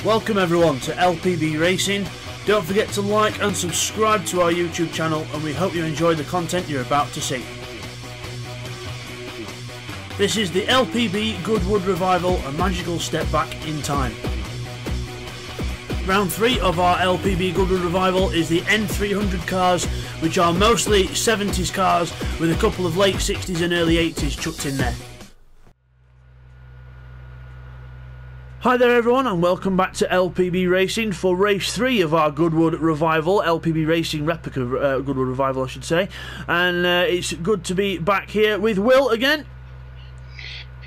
Welcome everyone to LPB Racing. Don't forget to like and subscribe to our YouTube channel, and we hope you enjoy the content you're about to see. This is the LPB Goodwood Revival, a magical step back in time. Round 3 of our LPB Goodwood Revival is the N300 cars, which are mostly 70s cars with a couple of late 60s and early 80s chucked in there. Hi there everyone, and welcome back to LPB Racing for race 3 of our Goodwood Revival, LPB Racing replica Goodwood Revival I should say. And it's good to be back here with Will again.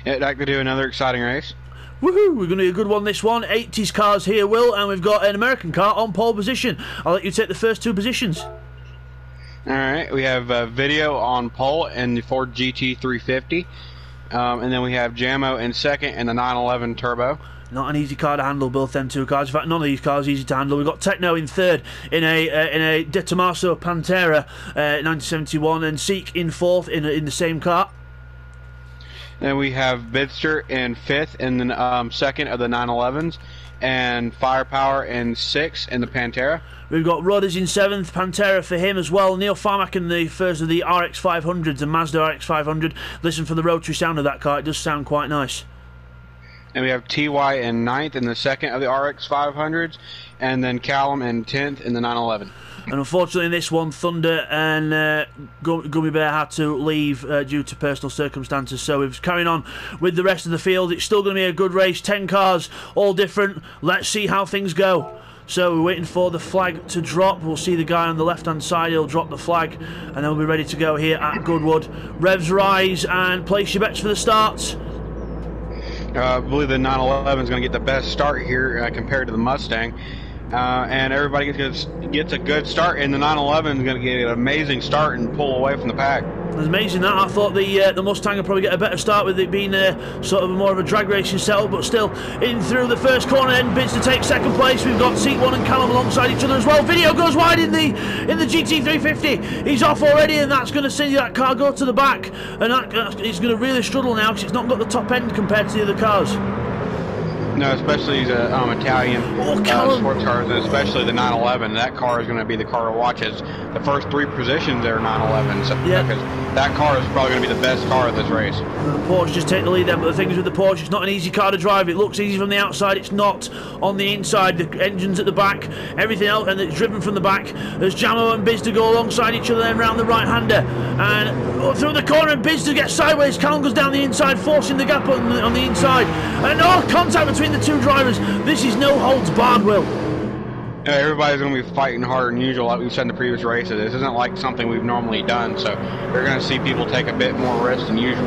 Yeah, I'd like to do another exciting race. Woohoo! We're going to do a good one this one. 80s cars here, Will, and we've got an American car on pole position. I'll let you take the first 2 positions. Alright, we have Video on pole in the Ford GT350. And then we have Jamo in second in the 911 Turbo. Not an easy car to handle, both them 2 cars. In fact, none of these cars are easy to handle. We've got Techno in third in a De Tomaso Pantera 1971, and Seek in fourth in the same car. Then we have Bidster in 5th in the second of the 911s, and Firepower in 6th in the Pantera. We've got Rodders in 7th, Pantera for him as well. Neil Farmack in the first of the RX 500s, the Mazda RX 500. Listen for the rotary sound of that car, it does sound quite nice. And we have TY in 9th in the second of the RX 500s, and then Callum in 10th in the 911. And unfortunately in this one, Thunder and Gummy Bear had to leave due to personal circumstances, so we're carrying on with the rest of the field. It's still going to be a good race, 10 cars, all different. Let's see how things go. So we're waiting for the flag to drop. We'll see the guy on the left hand side, he'll drop the flag, and then we'll be ready to go here at Goodwood. Revs rise and place your bets for the starts. I believe the 911 is going to get the best start here compared to the Mustang. And everybody gets a good start, and the 911 is going to get an amazing start and pull away from the pack. It's amazing that. I thought the Mustang would probably get a better start with it being sort of more of a drag racing setup, but still in through the first corner and bids to take second place. We've got Seat 1 and Callum alongside each other as well. Video goes wide in the GT350. He's off already, and that's going to see that car go to the back, and he's going to really struggle now because it's not got the top end compared to the other cars. No, especially these Italian sports cars, and especially the 911. That car is going to be the car to watch as the first 3 positions are 911. So, yeah. Because that car is probably going to be the best car of this race. The Porsche just take the lead then, but the thing is with the Porsche, it's not an easy car to drive. It looks easy from the outside, it's not on the inside. The engine's at the back, everything else, and it's driven from the back. There's Jamo and Biz to go alongside each other, then round the right-hander. And through the corner, and Biz to get sideways. Callum goes down the inside, forcing the gap on the inside. And contact between the 2 drivers. This is no holds barred, Will. Yeah, everybody's going to be fighting harder than usual, like we've said in the previous races. This isn't like something we've normally done, so you're going to see people take a bit more risk than usual.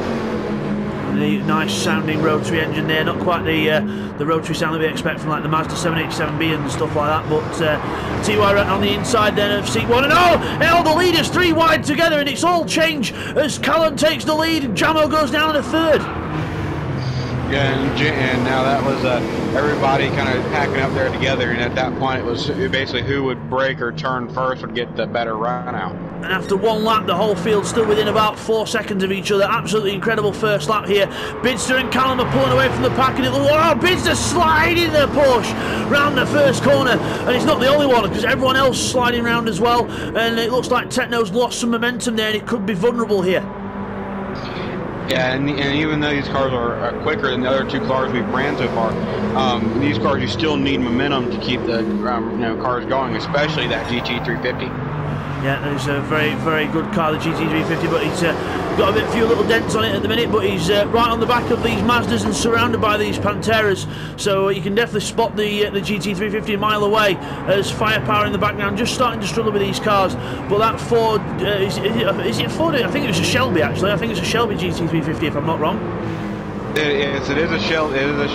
The nice sounding rotary engine there, not quite the rotary sound that we expect from like the Mazda 787B and stuff like that, but TY on the inside then of Seat 1, and the leaders 3 wide together, and it's all change as Callum takes the lead and Jamo goes down in a 3rd. Yeah, and now that was everybody kind of packing up there together, and at that point it was basically who would brake or turn first would get the better run out. And after 1 lap, the whole field still within about 4 seconds of each other. Absolutely incredible first lap here. Bidster and Callum are pulling away from the pack, and Bidster sliding the Porsche round the first corner, and it's not the only one because everyone else sliding round as well, and it looks like Techno's lost some momentum there, and it could be vulnerable here. Yeah, and even though these cars are quicker than the other 2 cars we've ran so far, these cars you still need momentum to keep the cars going, especially that GT350. Yeah, it's a very, very good car, the GT350, but he's got a few little dents on it at the minute, but he's right on the back of these Mazdas and surrounded by these Panteras, so you can definitely spot the GT350 a mile away as Firepower in the background, just starting to struggle with these cars. But that Ford, is it Ford? I think it was a Shelby actually, I think it's a Shelby GT350 if I'm not wrong. It is a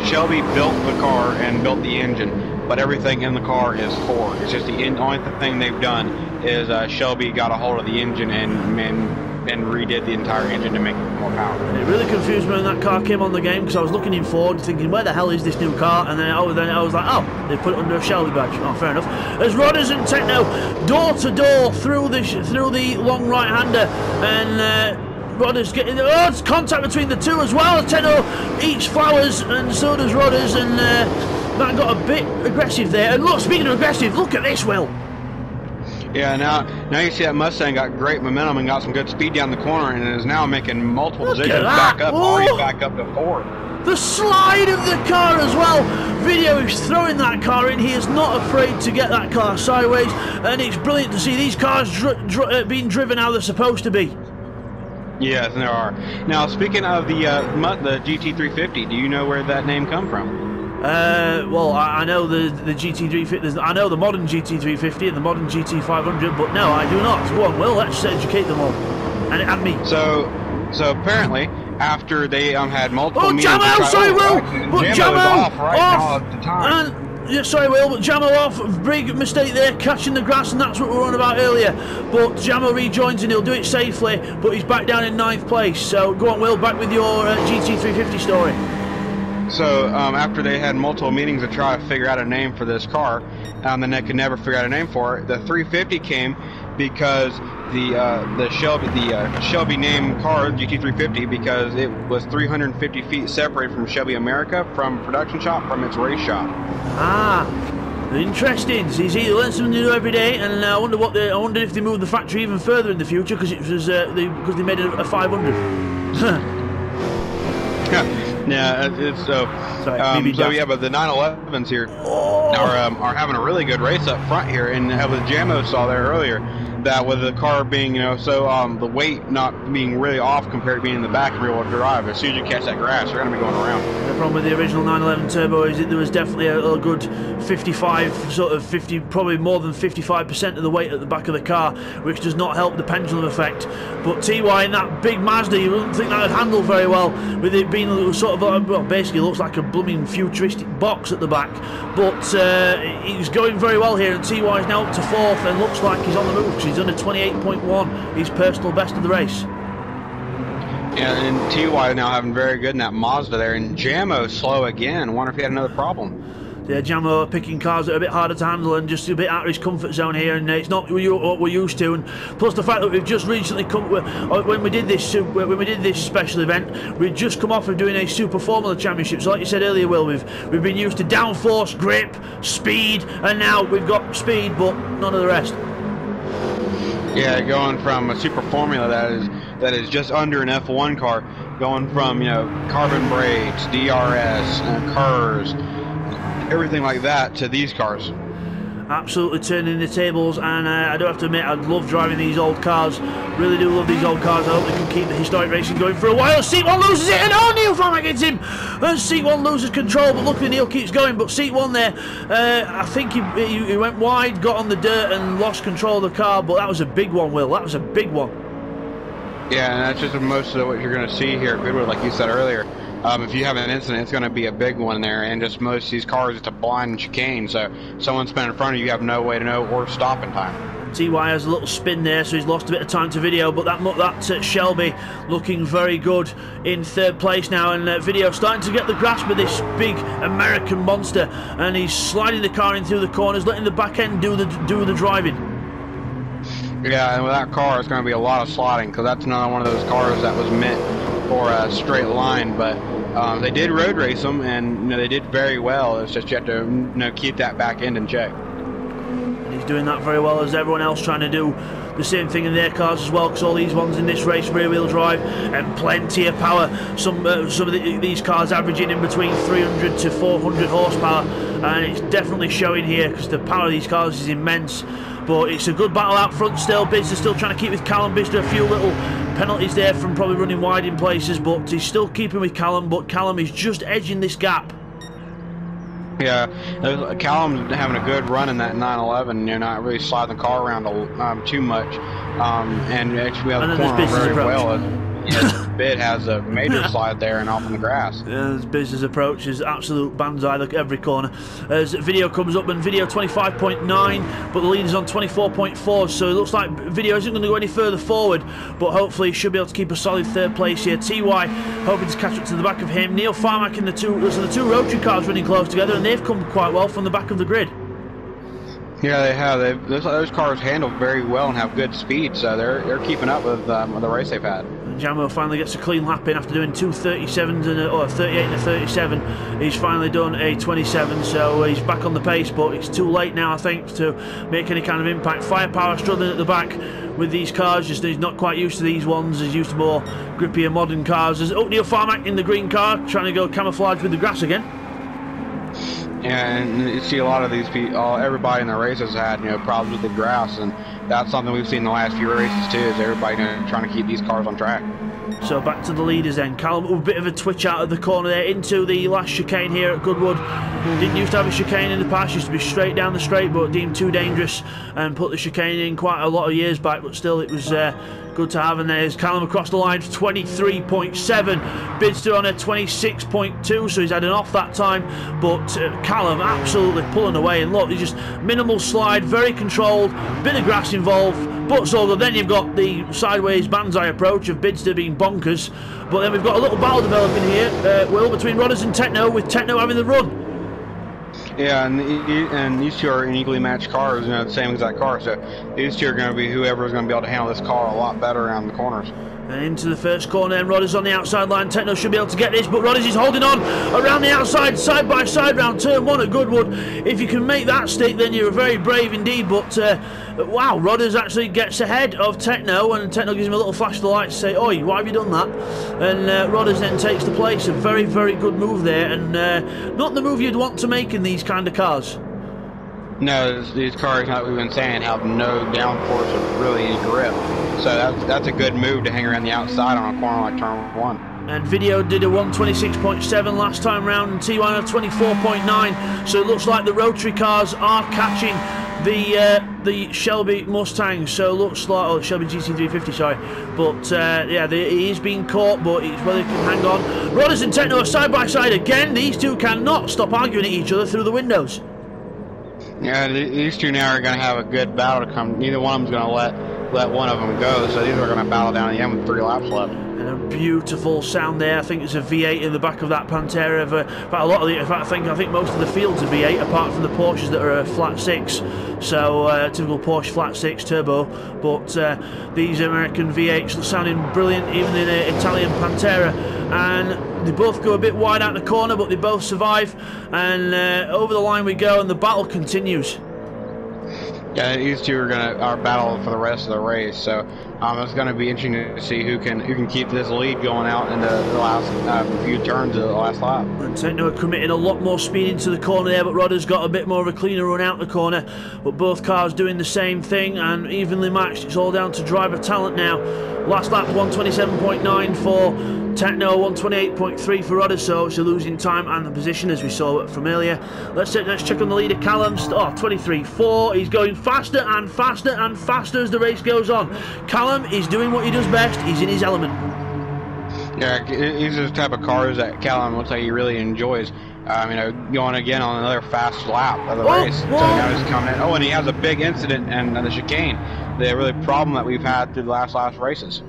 Shelby built the car and built the engine, but everything in the car is Ford. It's just the only thing they've done is Shelby got a hold of the engine and redid the entire engine to make it more powerful. It really confused me when that car came on the game because I was looking in Ford thinking, where the hell is this new car? And then I was like, oh, they put it under a Shelby badge. Oh, fair enough. As Rodders and Techno door to door through the long right-hander, and Rodders getting it's contact between the 2 as well. Techno eats flowers and so does Rodders, and that got a bit aggressive there. And look, speaking of aggressive, look at this, Will. Yeah, now you see that Mustang got great momentum and got some good speed down the corner, and is now making multiple positions back up, already back up to 4. The slide of the car as well. Video is throwing that car in. He is not afraid to get that car sideways, and it's brilliant to see these cars being driven how they're supposed to be. Yes, there are. Now, speaking of the GT350, do you know where that name come from? Well, I know the GT350. I know the modern GT350 and the modern GT500, but no, I do not. Go on, Will. Let's educate them all and me. So apparently, after they had multiple meetings, Jamo, sorry, Will, but Jamo off right now at the time. And yeah, sorry, Will, but Jamo off. Big mistake there, catching the grass, and that's what we were on about earlier. But Jamo rejoins and he'll do it safely, but he's back down in 9th place. So go on, Will, back with your GT350 story. So after they had multiple meetings to try to figure out a name for this car, and then they could never figure out a name for it, the 350 came because the Shelby named car GT350 because it was 350 feet separated from Shelby America, from production shop, from its race shop. Ah, interesting. So you see, you learn something new every day, and I wonder if they moved the factory even further in the future because it was because they made a 500. Yeah, it's so yeah, but the 911s here are having a really good race up front here, and what Jamo saw there earlier, that with the car being, the weight not being really off compared to being in the back of rear-wheel drive, as soon as you catch that grass, you're going to be going around. The problem with the original 911 turbo is that there was definitely a good 50, probably more than 55% of the weight at the back of the car, which does not help the pendulum effect. But TY in that big Mazda, you wouldn't think that would handle very well, with it being sort of, well, basically looks like a blooming futuristic box at the back. But he's going very well here, and TY is now up to 4th and looks like he's on the move. He's done a 28.1, his personal best of the race. Yeah, and TY now having very good in that Mazda there, and Jamo slow again. Wonder if he had another problem. Yeah, Jamo picking cars that are a bit harder to handle and just a bit out of his comfort zone here, and it's not what we're used to. And plus the fact that we've just recently come, when we did this special event, we'd just come off of doing a Super Formula Championship. So like you said earlier, Will, we've been used to downforce, grip, speed, and now we've got speed, but none of the rest. Yeah, going from a Super Formula that is just under an F1 car, going from carbon brakes, DRS, KERS, everything like that to these cars. Absolutely turning the tables, and I do have to admit, I love driving these old cars. Really do love these old cars. I hope they can keep the historic racing going for a while. Seat 1 loses it, and Neil Farmer gets him, and Seat 1 loses control, but luckily Neil keeps going. But Seat 1 there, I think he went wide, got on the dirt, and lost control of the car. But that was a big one, Will. That was a big one. Yeah, and that's just most of what you're going to see here at Goodwood, like you said earlier. If you have an incident, it's going to be a big one there, and just most of these cars, it's a blind chicane, so someone spinning in front of you, you have no way to know or stop in time. TY has a little spin there, so he's lost a bit of time to Video, but that Shelby looking very good in 3rd place now, and Video starting to get the grasp of this big American monster, and he's sliding the car in through the corners, letting the back end do the driving. Yeah, and with that car, it's going to be a lot of sliding, because that's another one of those cars that was meant for a straight line, but they did road race them, and they did very well. It's just you have to keep that back end in check. And he's doing that very well, as everyone else trying to do the same thing in their cars as well, because all these ones in this race rear-wheel drive and plenty of power. Some of these cars averaging in between 300 to 400 horsepower, and it's definitely showing here because the power of these cars is immense. But it's a good battle out front still. Biz is still trying to keep with Callum. Biz, a few little penalties there from probably running wide in places, but he's still keeping with Callum, but Callum is just edging this gap. Yeah, Callum's having a good run in that 911. You're not really sliding the car around too much, and actually we have the corner very well. Bid has a major slide there and off in the grass. Yeah, his business approach is absolute banzai, look every corner. As Video comes up, and Video 25.9, but the lead is on 24.4, so it looks like Video isn't going to go any further forward, but hopefully he should be able to keep a solid 3rd place here. TY hoping to catch up to the back of him. Neil Farmack in the two rotary cars running close together, and they've come quite well from the back of the grid. Yeah, they have. Those cars handle very well and have good speed, so they're keeping up with the race they've had. Jamo finally gets a clean lap in after doing 2 37s or 38 and a 37. He's finally done a 27, so he's back on the pace, but it's too late now, I think, to make any kind of impact. Firepower struggling at the back with these cars, just he's not quite used to these ones. He's used to more grippier modern cars. There's Neil Farmack in the green car trying to go camouflage with the grass again. Yeah, and you see a lot of these people, everybody in the races had, problems with the grass, and that's something we've seen in the last few races too, is everybody trying to keep these cars on track. So back to the leaders then. Callum with a bit of a twitch out of the corner there into the last chicane here at Goodwood. Didn't used to have a chicane in the past, used to be straight down the straight, but deemed too dangerous and put the chicane in quite a lot of years back, but still it was good to have. And there's Callum across the line for 23.7, Bidster on a 26.2, so he's had an off that time, but Callum absolutely pulling away. And look, he's just minimal slide, very controlled, bit of grass involved, but so good. Then you've got the sideways banzai approach of Bidster being bonkers, but then we've got a little battle developing here, Will, between Rodders and Techno, with Techno having the run. Yeah, and these two are in equally matched cars, the same exact car, so these two are going to be whoever's going to be able to handle this car a lot better around the corners. And into the first corner, and Rodders on the outside line. Techno should be able to get this, but Rodders is holding on around the outside, side by side, round turn 1 at Goodwood. If you can make that stick, then you're very brave indeed, but wow, Rodders actually gets ahead of Techno, and Techno gives him a little flash of the light to say, oi, why have you done that? And Rodders then takes the place. A very, very good move there, and not the move you'd want to make in these kind of cars. No, these cars, like we've been saying, have no downforce or really any grip. So that's a good move to hang around the outside on a corner like turn 1. And Video did a 126.7 last time round, and T1 a 24.9. So it looks like the rotary cars are catching the Shelby Mustang. So it looks like, oh, Shelby GT350, sorry. But yeah, he is being caught, but it's whether he can hang on. Rodders and Techno are side by side again. These two cannot stop arguing at each other through the windows. Yeah, these two now are going to have a good battle to come. Neither one of them's going to let one of them go, so these are going to battle down the end with 3 laps left. And a beautiful sound there. I think it's a V8 in the back of that Pantera. In fact, a lot of the, in fact, I think most of the field's a V8, apart from the Porsches that are a flat 6. So typical Porsche flat 6 turbo. But these American V8s are sounding brilliant, even in an Italian Pantera. And they both go a bit wide out the corner, but they both survive. And over the line we go, and the battle continues. Yeah, these two are battle for the rest of the race. So it's going to be interesting to see who can keep this lead going out into the last few turns of the last lap. And Techno are committing a lot more speed into the corner there, but Rodder's got a bit more of a cleaner run out the corner. But both cars doing the same thing and evenly matched. It's all down to driver talent now. Last lap 127.9 for Techno, 128.3 for Rodder, so it's a losing time and the position as we saw from earlier. Let's check on the leader, Callum. 23.4. He's going faster and faster and faster as the race goes on. Callum is doing what he does best. He's in his element. Yeah, these are the type of cars that Callum looks like he really enjoys. Going again on another fast lap of the race. So now he's coming in. Oh, and he has a big incident and the chicane. The really problem that we've had through the last races.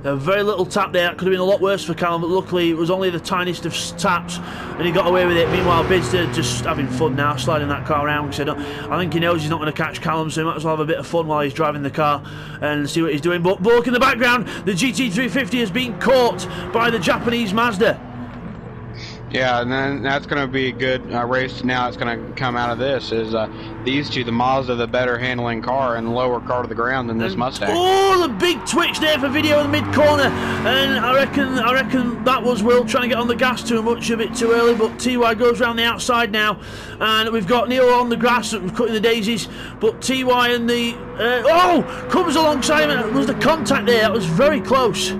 A very little tap there. That could have been a lot worse for Callum, but luckily it was only the tiniest of taps and he got away with it. Meanwhile, Bidster just having fun now, sliding that car around, because I think he knows he's not going to catch Callum, so he might as well have a bit of fun while he's driving the car and see what he's doing. But look in the background, the GT350 has been caught by the Japanese Mazda. Yeah, and then that's going to be a good race now. It's going to come out of this is these two, the Mazda, the better handling car and lower car to the ground than this Mustang. Oh, the big twitch there for Video in the mid corner, and I reckon that was Will trying to get on the gas too much, a bit too early. But TY goes around the outside now, and we've got Neil on the grass cutting the daisies. But TY and the comes alongside him. Was the contact there? That was very close.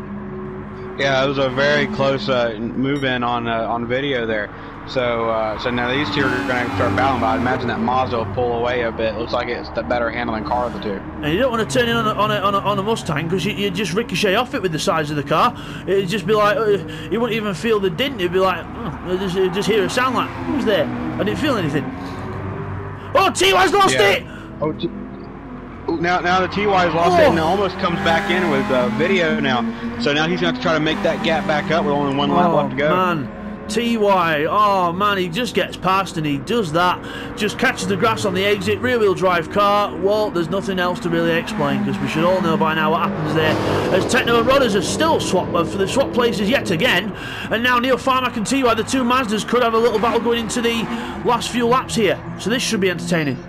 Yeah, it was a very close move-in on video there. So now these two are going to start battling, but I imagine that Mazda will pull away a bit. Looks like it's the better handling car of the two. And you don't want to turn in on a Mustang, because you just ricochet off it with the size of the car. It'd just be like, you wouldn't even feel the dint. It'd be like, just hear it sound like, who's there? I didn't feel anything. Oh, TY's lost it! Now the TY's lost it and almost comes back in with video now. So now he's going to have to try to make that gap back up with only one lap left to go. Man, TY, oh man, he just gets past and he does that, just catches the grass on the exit, rear wheel drive car. Well, there's nothing else to really explain because we should all know by now what happens there, as Techno and Rodders are still swap places yet again, and now Neil Farmack and TY, the two Mazdas, could have a little battle going into the last few laps here, so this should be entertaining.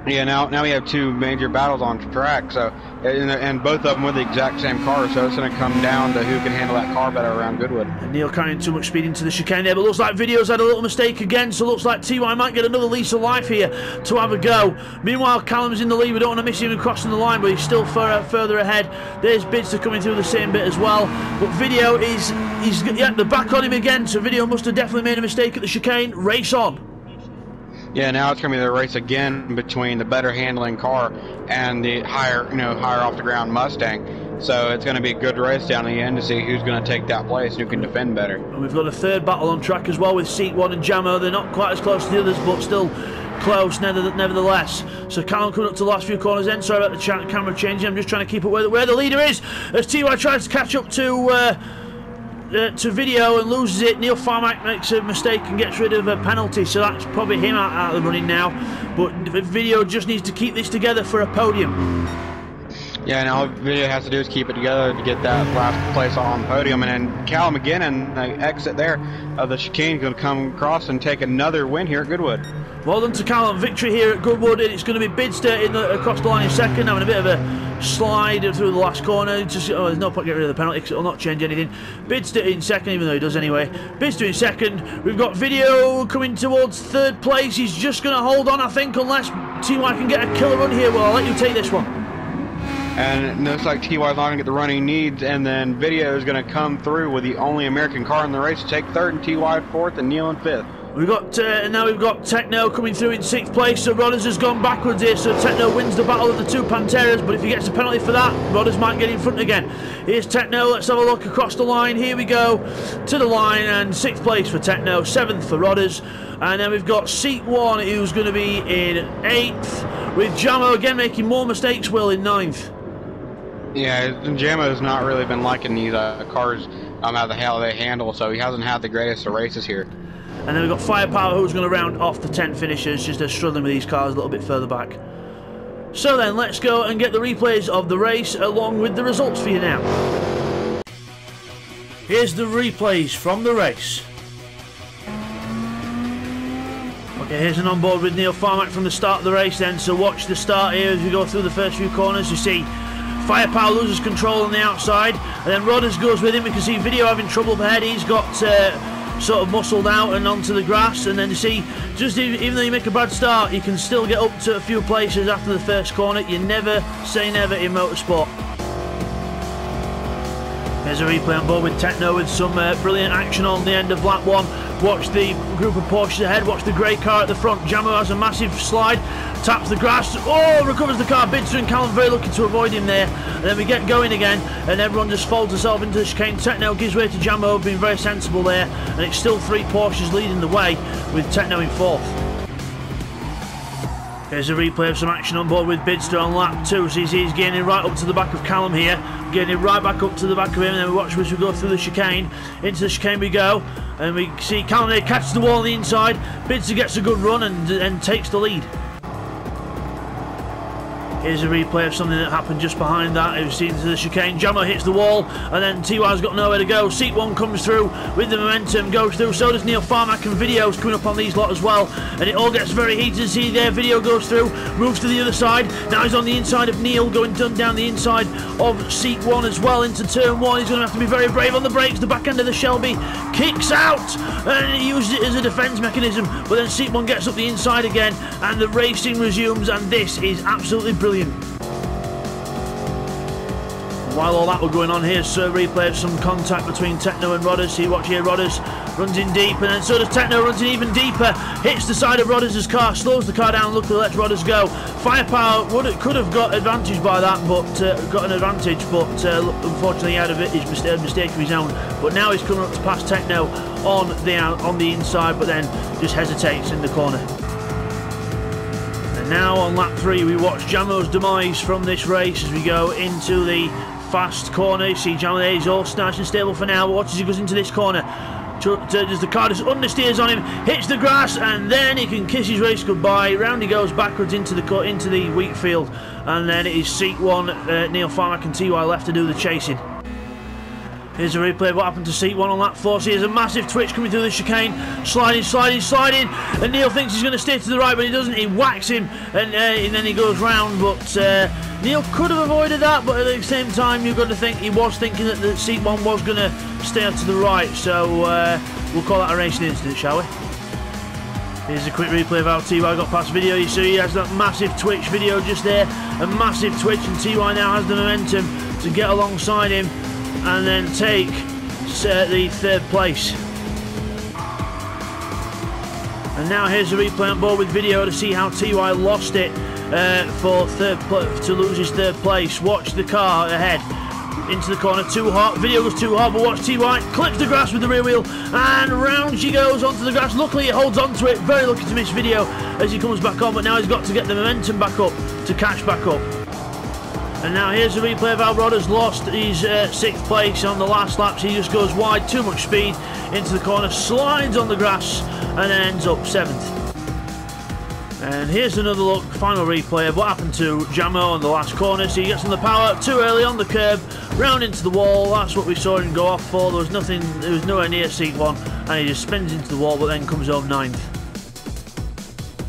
Yeah, now we have two major battles on track, so and both of them with the exact same car, so it's going to come down to who can handle that car better around Goodwood. And Neil carrying too much speed into the chicane there, but looks like Video's had a little mistake again, so looks like TY might get another lease of life here to have a go. Meanwhile, Callum's in the lead. We don't want to miss him crossing the line, but he's still further ahead. There's Bidster coming through the same bit as well, but Video they're back on him again, so Video must have definitely made a mistake at the chicane. Race on. Yeah, now it's going to be the race again between the better handling car and the higher off the ground Mustang. So it's going to be a good race down the end to see who's going to take that place and who can defend better. And we've got a third battle on track as well with Seat 1 and Jamo. They're not quite as close to the others, but still close nevertheless. So Callum coming up to the last few corners then. Sorry about the camera changing. I'm just trying to keep up where the leader is as TY tries to catch up to Video and loses it. Neil Farmack makes a mistake and gets rid of a penalty, so that's probably him out of the running now. But Video just needs to keep this together for a podium. Yeah, and all Video has to do is keep it together to get that last place on the podium. And then Callum again, and the exit there of the chicane, going to come across and take another win here at Goodwood. Well done to Callum. Victory here at Goodwood, and it's going to be Bidster across the line in second, having a bit of a slide through the last corner. There's no point getting rid of the penalty because it'll not change anything. Bidster in second, even though he does anyway. Bidster in second. We've got Video coming towards third place. He's just going to hold on, I think, unless TY can get a killer run here. Well, I'll let you take this one. And it looks like TY's not going to get the run he needs, and then Video is going to come through with the only American car in the race to take third, and TY fourth, and Neil in fifth. Now we've got Techno coming through in sixth place, so Rodders has gone backwards here, so Techno wins the battle of the two Panteras, but if he gets a penalty for that, Rodders might get in front again. Here's Techno, let's have a look across the line, here we go, to the line, and sixth place for Techno, seventh for Rodders, and then we've got Seat 1, who's going to be in eighth, with Jamo again making more mistakes, Will, in ninth. Yeah, Jamo's not really been liking these cars, how the hell they handle, so he hasn't had the greatest of races here. And then we've got Firepower, who's going to round off the 10 finishers, just they're struggling with these cars a little bit further back. So then, let's go and get the replays of the race along with the results for you now. Here's the replays from the race. Okay, here's an onboard with Neil Farmack from the start of the race then, so watch the start here as we go through the first few corners. You see Firepower loses control on the outside, and then Rodders goes with him. We can see Video having trouble up ahead. He's got sort of muscled out and onto the grass, and then you see, just even though you make a bad start, you can still get up to a few places after the first corner. You never say never in motorsport. There's a replay on board with Techno with some brilliant action on the end of lap 1. Watch the group of Porsches ahead, watch the grey car at the front. Jamo has a massive slide, taps the grass, recovers the car. Bidster and Callum very lucky to avoid him there. And then we get going again, and everyone just folds themselves into the chicane. Techno gives way to Jamo, being very sensible there, and it's still 3 Porsches leading the way, with Techno in 4th. Here's a replay of some action on board with Bidster on lap 2. So he's gaining right up to the back of Callum here, getting right back up to the back of him, and then we watch as we go through the chicane. Into the chicane we go, and we see Callum there catches the wall on the inside. Bidster gets a good run and takes the lead. Here's a replay of something that happened just behind that. We've seen into the chicane. Jamo hits the wall, and then TY's got nowhere to go. Seat 1 comes through with the momentum, goes through. So does Neil Farmack, and Video's coming up on these lot as well. And it all gets very heated. See there, Video goes through, moves to the other side. Now he's on the inside of Neil, going down the inside of Seat 1 as well into turn 1. He's going to have to be very brave on the brakes. The back end of the Shelby kicks out, and he uses it as a defence mechanism. But then Seat 1 gets up the inside again, and the racing resumes, and this is absolutely brilliant. While all that was going on, here's a replay of some contact between Techno and Rodders. See, watch here, Rodders runs in deep, and then so does Techno, runs in even deeper, hits the side of Rodders' car, slows the car down, luckily lets Rodders go. Firepower could have got advantage by that, but unfortunately he had a mistake of his own. But now he's coming up to pass Techno on the inside, but then just hesitates in the corner. And now on lap 3 we watch Jamo's demise from this race as we go into the fast corner. You see Jamo there, he's all nice and stable for now, but watch as he goes into this corner. As the car just understeers on him, hits the grass, and then he can kiss his race goodbye. Round he goes backwards into the wheat field, and then it is seat 1, Neil Farmack and TY left to do the chasing. Here's a replay of what happened to seat 1 on lap 4. So here's a massive twitch coming through the chicane, sliding, and Neil thinks he's going to steer to the right, but he doesn't. He whacks him, and then he goes round, but Neil could have avoided that, but at the same time you've got to think he was thinking that the seat 1 was going to stay to the right, so we'll call that a racing incident, shall we? Here's a quick replay of how TY got past video. You see he has that massive twitch video just there, a massive twitch, and TY now has the momentum to get alongside him and then take the 3rd place. And now here's a replay on board with video to see how TY lost it to lose his 3rd place. Watch the car ahead into the corner, too hot. Video goes too hot, but watch TY clips the grass with the rear wheel, and round she goes onto the grass. Luckily, he holds on to it. Very lucky to miss video as he comes back on, but now he's got to get the momentum back up to catch back up. And now here's a replay of how Rodders lost his 6th place on the last laps. He just goes wide, too much speed into the corner, slides on the grass, and ends up 7th. And here's another look, final replay of what happened to Jamo on the last corner. So he gets on the power too early on the curb, round into the wall. That's what we saw him go off for. There was nowhere near seat 1, and he just spins into the wall, but then comes home 9th.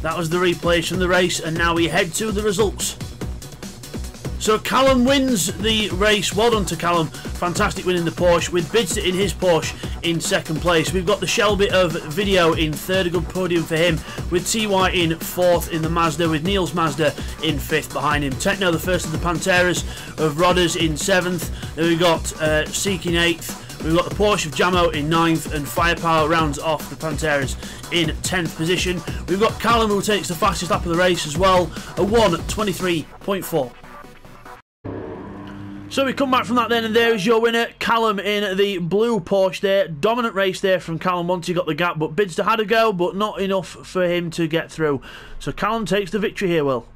That was the replays from the race, and now we head to the results. So Callum wins the race. Well done to Callum. Fantastic win in the Porsche, with Bidster in his Porsche in 2nd place. We've got the Shelby of video in 3rd, a good podium for him, with TY in 4th in the Mazda, with Neil's Mazda in 5th behind him. Techno, the first of the Panteras of Rodders, in 7th. Then we've got Seek in 8th. We've got the Porsche of Jamo in 9th, and Firepower rounds off the Panteras in 10th position. We've got Callum, who takes the fastest lap of the race as well, a 1:23.4. So we come back from that then, and there is your winner, Callum, in the blue Porsche there. Dominant race there from Callum once he got the gap, but Bidster had a go, but not enough for him to get through. So Callum takes the victory here, Will.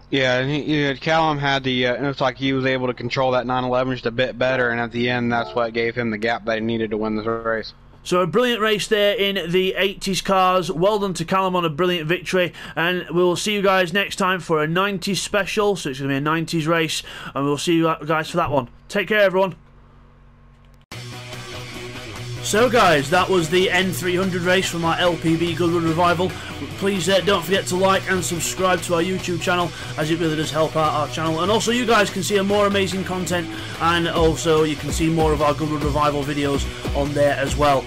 Yeah, and Callum had the, it looks like he was able to control that 911 just a bit better, and at the end that's what gave him the gap that he needed to win the race. So a brilliant race there in the 80s cars. Well done to Callum on a brilliant victory, and we'll see you guys next time for a 90s special. So it's going to be a 90s race, and we'll see you guys for that one. Take care, everyone. So guys, that was the N300 race from our LPB Goodwood Revival. Please don't forget to like and subscribe to our YouTube channel, as it really does help out our channel. And also you guys can see more amazing content, and also you can see more of our Goodwood Revival videos on there as well.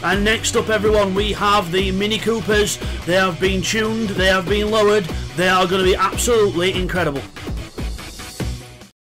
And next up, everyone, we have the Mini Coopers. They have been tuned, they have been lowered, they are going to be absolutely incredible.